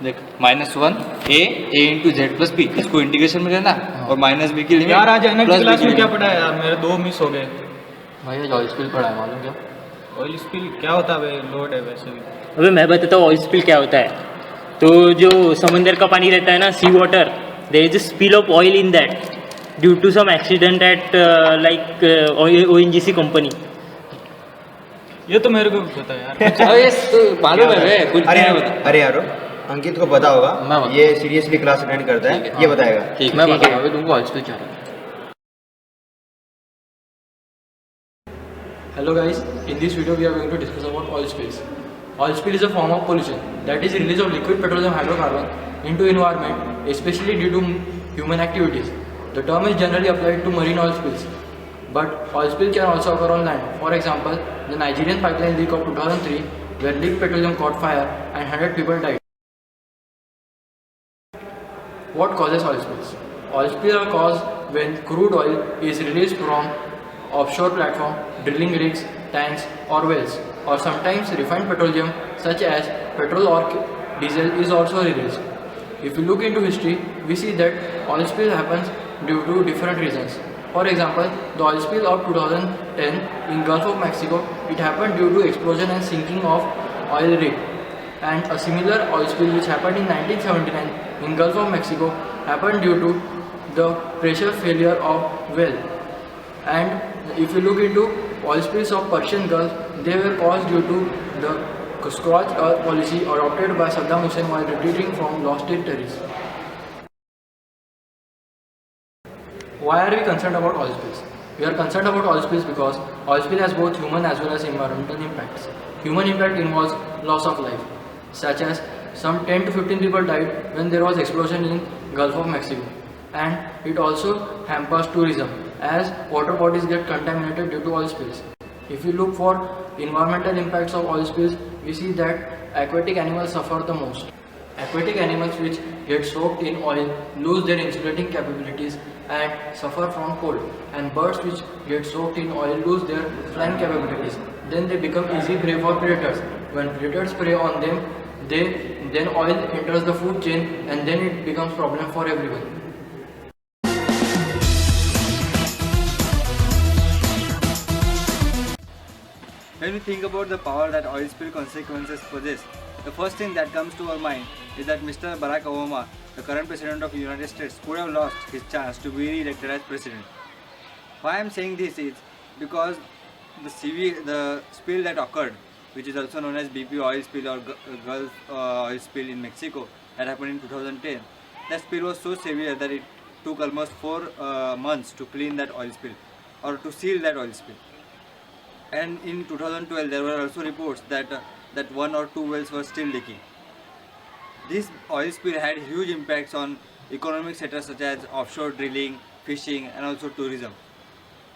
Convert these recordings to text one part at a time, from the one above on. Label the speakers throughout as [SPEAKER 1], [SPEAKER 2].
[SPEAKER 1] देख -1 a into z plus b, इसको integration में लेना और माइनस बी की लिमिट।
[SPEAKER 2] यार आज अनक की क्लास में क्या पढ़ा है यार, मेरे 2 मिस हो गए।
[SPEAKER 3] भाई आज ऑयल स्पिल पढ़ा है, मालूम क्या?
[SPEAKER 2] ऑयल स्पिल क्या होता है भाई? लोड है वैसे भी।
[SPEAKER 4] अबे मैं बताता हूँ ऑयल स्पिल क्या होता है। तो जो समंदर का पानी रहता है ना, sea water, there is a spill of oil in that due to some accident at like ONGC company.
[SPEAKER 2] ये तो मेरे को भी पता है यार।
[SPEAKER 1] अरे तो मालूम है बे, कुछ
[SPEAKER 5] अरे
[SPEAKER 1] नहीं पता।
[SPEAKER 5] अरे यारो, अंकित को पता होगा,
[SPEAKER 3] मैं बता-
[SPEAKER 5] ये सीरियसली क्लास अटेंड करता है, ये बताएगा।
[SPEAKER 3] ठीक, मैं बता रहा हूँ तुमको ऑयल स्पिल क्या है।
[SPEAKER 6] Hello guys, in this video we are going to discuss about oil spills. Oil spill is a form of pollution that is release of liquid petroleum hydrocarbon into environment, especially due to human activities. The term is generally applied to marine oil spills, but oil spill can also occur on land. For example, the Nigerian pipeline leak of 2003 where leaked petroleum caught fire and 100 people died. What causes oil spills? Oil spills are caused when crude oil is released from offshore platform, drilling rigs, tanks or wells, or sometimes refined petroleum such as petrol or diesel is also released. If we look into history, we see that oil spill happens due to different reasons. For example, the oil spill of 2010 in Gulf of Mexico, it happened due to explosion and sinking of oil rig. And a similar oil spill which happened in 1979 in Gulf of Mexico happened due to the pressure failure of well. And if you look into oil spills of Persian Gulf, they were caused due to the scorched earth policy adopted by Saddam Hussein while retreating from lost territories. Why are we concerned about oil spills? We are concerned about oil spills because oil spill has both human as well as environmental impacts. Human impact involves loss of life, such as some 10 to 15 people died when there was explosion in Gulf of Mexico, and it also hampers tourism as water bodies get contaminated due to oil spills. If we look for environmental impacts of oil spills, we see that aquatic animals suffer the most. Aquatic animals which get soaked in oil lose their insulating capabilities and suffer from cold, and birds which get soaked in oil lose their flying capabilities. Then they become easy prey for predators. When predators prey on them, then oil enters the food chain, and then it becomes problem for everyone.
[SPEAKER 1] When we think about the power that oil spill consequences possess, the first thing that comes to our mind is that Mr. Barack Obama, the current president of the United States, could have lost his chance to be re-elected as president. Why I am saying this is because the spill that occurred, which is also known as BP oil spill or Gulf oil spill in Mexico, that happened in 2010, that spill was so severe that it took almost 4 months to clean that oil spill or to seal that oil spill. And in 2012 there were also reports that 1 or 2 wells were still leaking. This oil spill had huge impacts on economic sectors such as offshore drilling, fishing and also tourism.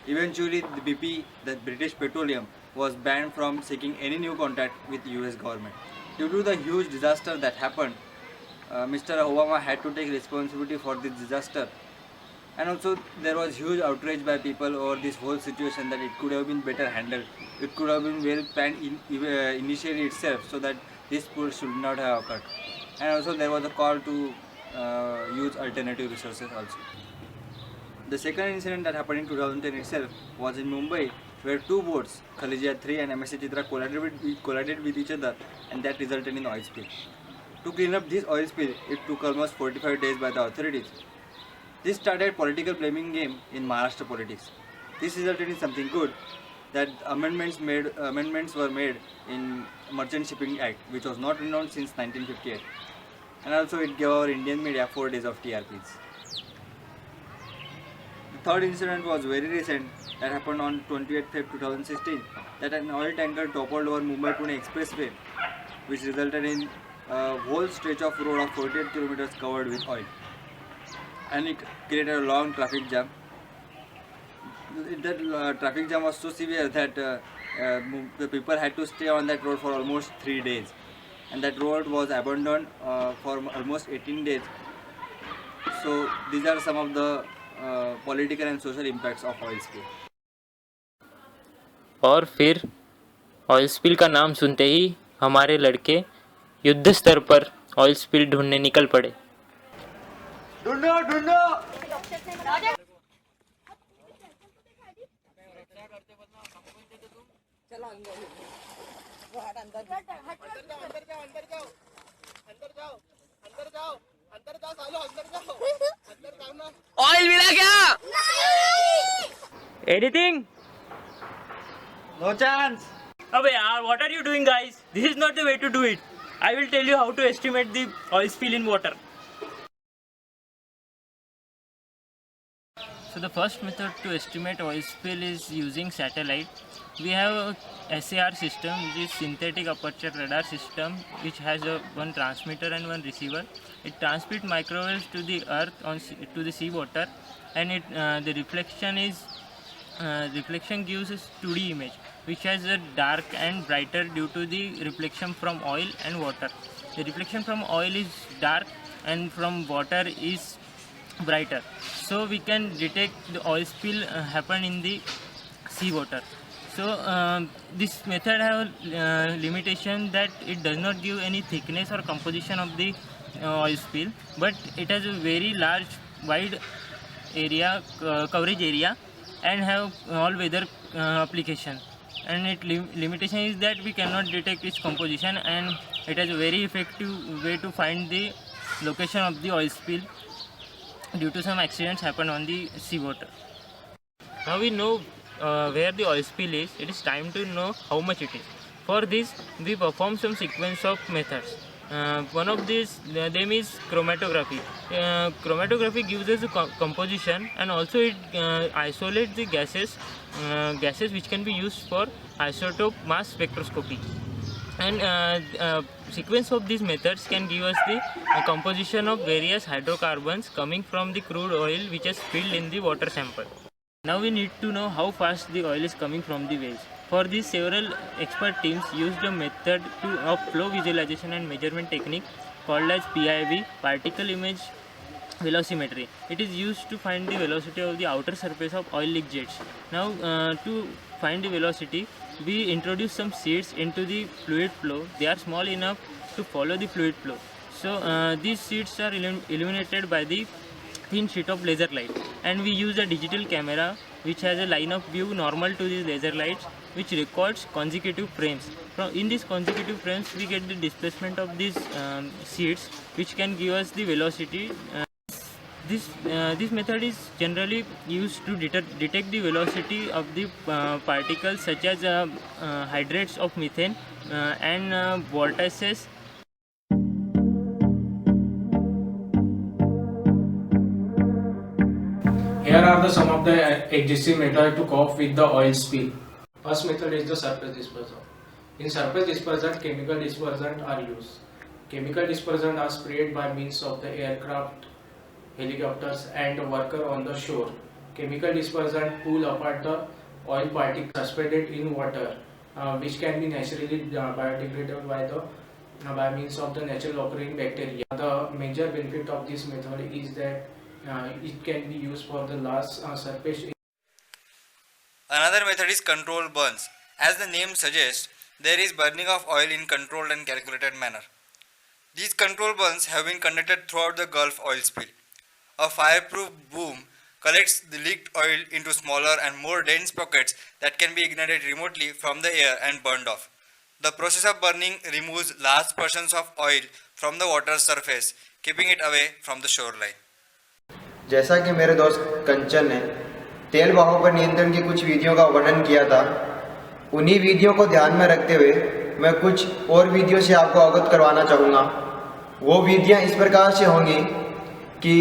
[SPEAKER 1] Eventually the BP, the British Petroleum, was banned from seeking any new contract with US government. Due to the huge disaster that happened, Mr. Obama had to take responsibility for this disaster. And also there was huge outrage by people over this whole situation, that it could have been better handled. It could have been well planned initially itself, so that this spill should not have occurred. And also there was a call to use alternative resources also. The second incident that happened in 2010 itself was in Mumbai, where 2 boats, Khalijia 3 and MSC Chitra, collided with each other, and that resulted in oil spill. To clean up this oil spill, it took almost 45 days by the authorities. This started political blaming game in Maharashtra politics. This resulted in something good, that amendments were made in Merchant Shipping Act, which was not renewed since 1958. And also it gave our Indian media 4 days of TRPs. The third incident was very recent, that happened on 28th Feb 2016, that an oil tanker toppled over Mumbai-Pune expressway, which resulted in a whole stretch of road of 48 kilometers covered with oil. And it created a long traffic jam. That traffic jam was so severe that the people had to stay on that road for almost 3 days, and that road was abandoned for almost 18 days. So these are some of the political and social impacts of oil spill.
[SPEAKER 4] और फिर oil spill का नाम सुनते ही हमारे लड़के युद्ध स्तर पर ऑयल स्पिल ढूंढने निकल पड़े।
[SPEAKER 1] ढूंढो ढूंढो।
[SPEAKER 7] ऑयल मिला क्या?
[SPEAKER 4] एनीथिंग?
[SPEAKER 1] No chance.
[SPEAKER 4] अबे यार, what are you doing guys? This is not the way to do it. I will tell you how to estimate the oil spill in water. So the first method to estimate oil spill is using satellite. We have a SAR system, which is synthetic aperture radar system, which has one transmitter and one receiver. It transmits microwaves to the earth to the seawater, and the reflection gives us 2D image, which has a dark and brighter due to the reflection from oil and water. The reflection from oil is dark and from water is brighter, so we can detect the oil spill happen in the seawater. So this method have limitation that it does not give any thickness or composition of the oil spill, but it has a very large wide area coverage area and have all weather application. And it limitation is that we cannot detect its composition, and it has a very effective way to find the location of the oil spill due to some accidents happen on the seawater. Now we know where the oil spill is. It is time to know how much it is. For this, we perform some sequence of methods. One of these them is chromatography. Chromatography gives us the composition, and also it isolates the gases which can be used for isotope mass spectroscopy. And sequence of these methods can give us the composition of various hydrocarbons coming from the crude oil which is spilled in the water sample. Now we need to know how fast the oil is coming from the wells. For this, several expert teams used a method of flow visualization and measurement technique called as PIV, particle image velocimetry. It is used to find the velocity of the outer surface of oil leak jets. Now to find the velocity, we introduce some seeds into the fluid flow. They are small enough to follow the fluid flow. So these seeds are illuminated by the thin sheet of laser light, and we use a digital camera which has a line of view normal to these laser lights, which records consecutive frames. In these consecutive frames, we get the displacement of these seeds, which can give us the velocity. This method is generally used to detect the velocity of the particles such as hydrates of methane and vortices.
[SPEAKER 8] Here are some of the existing methods to cope with the oil spill. First method is the surface dispersal. In surface dispersal, chemical dispersant are used. Chemical dispersant are sprayed by means of the aircraft, helicopters and worker on the shore. Chemical dispersant pull apart the oil particles suspended in water, which can be naturally biodegradable by means of the natural occurring bacteria. The major benefit of this method is that it can be used for the large surface.
[SPEAKER 1] Another method is controlled burns. As the name suggests, there is burning of oil in controlled and calculated manner. These controlled burns have been conducted throughout the Gulf oil spill. A fireproof boom collects the leaked oil into smaller and more dense pockets that can be ignited remotely from the air and burned off. The process of burning removes large portions of oil from the water surface, keeping it away from the shoreline.
[SPEAKER 5] जैसा कि मेरे दोस्त कंचन ने तेल बहाव पर नियंत्रण की कुछ विधियों का वर्णन किया था, उन्हीं विधियों को ध्यान में रखते हुए मैं कुछ और विधियों से आपको अवगत करवाना चाहूँगा। वो विधियाँ इस प्रकार से होंगी कि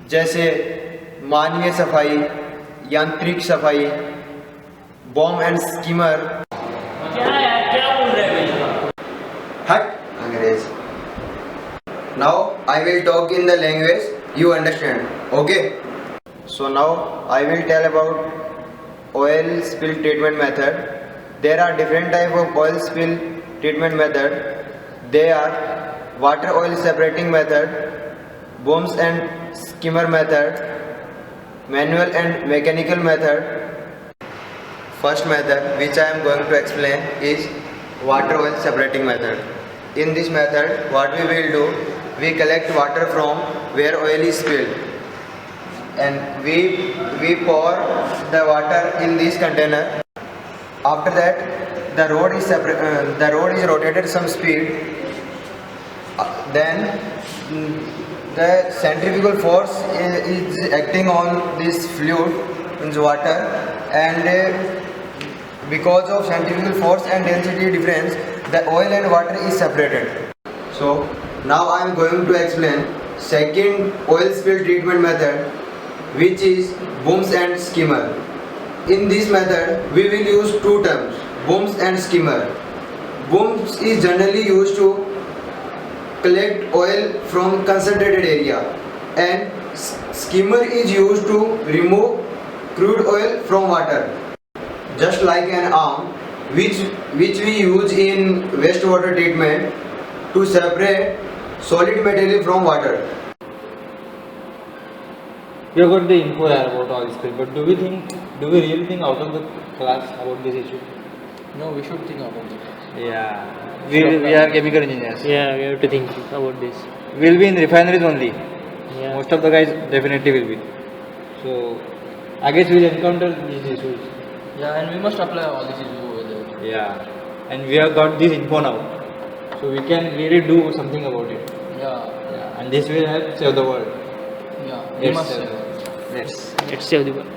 [SPEAKER 5] जैसे मानवीय सफाई, यांत्रिक सफाई, बॉम्ब एंड स्कीमर।
[SPEAKER 4] क्या बोल रहे हैं?
[SPEAKER 5] हट अंग्रेज। Now I will talk in the language you understand. Okay? So now I will tell about oil spill treatment method. There are different type of oil spill treatment method. They are water oil separating method, bombs and skimmer method, manual and mechanical method. First method which I am going to explain is water oil separating method. In this method, what we will do, we collect water from where oil is spilled, and we pour the water in this container. After that, the rod is rotated some speed. Then the centrifugal force is acting on this fluid, means water, and because of centrifugal force and density difference, the oil and water is separated. So now I am going to explain second oil spill treatment method, which is booms and skimmer. In this method, we will use two terms, booms and skimmer. Booms is generally used to collect oil from concentrated area, and skimmer is used to remove crude oil from water. Just like an arm, which we use in wastewater treatment to separate solid material from water.
[SPEAKER 1] We have got the info here about oil spill, but do we really think out of the class about this issue?
[SPEAKER 6] No, we should think about it.
[SPEAKER 1] Yeah, we are chemical engineers.
[SPEAKER 4] Yeah, we have to think about this.
[SPEAKER 1] We'll be in refineries only.
[SPEAKER 4] Yeah.
[SPEAKER 1] Most of the guys definitely will be. So I guess we'll encounter these issues.
[SPEAKER 6] Yeah, and we must apply all these issues over there.
[SPEAKER 1] Yeah, and we have got this info now, so we can really do something about it.
[SPEAKER 6] Yeah,
[SPEAKER 1] And this will help save the world.
[SPEAKER 6] yeah, we must.
[SPEAKER 1] Let's
[SPEAKER 4] Let's save the world.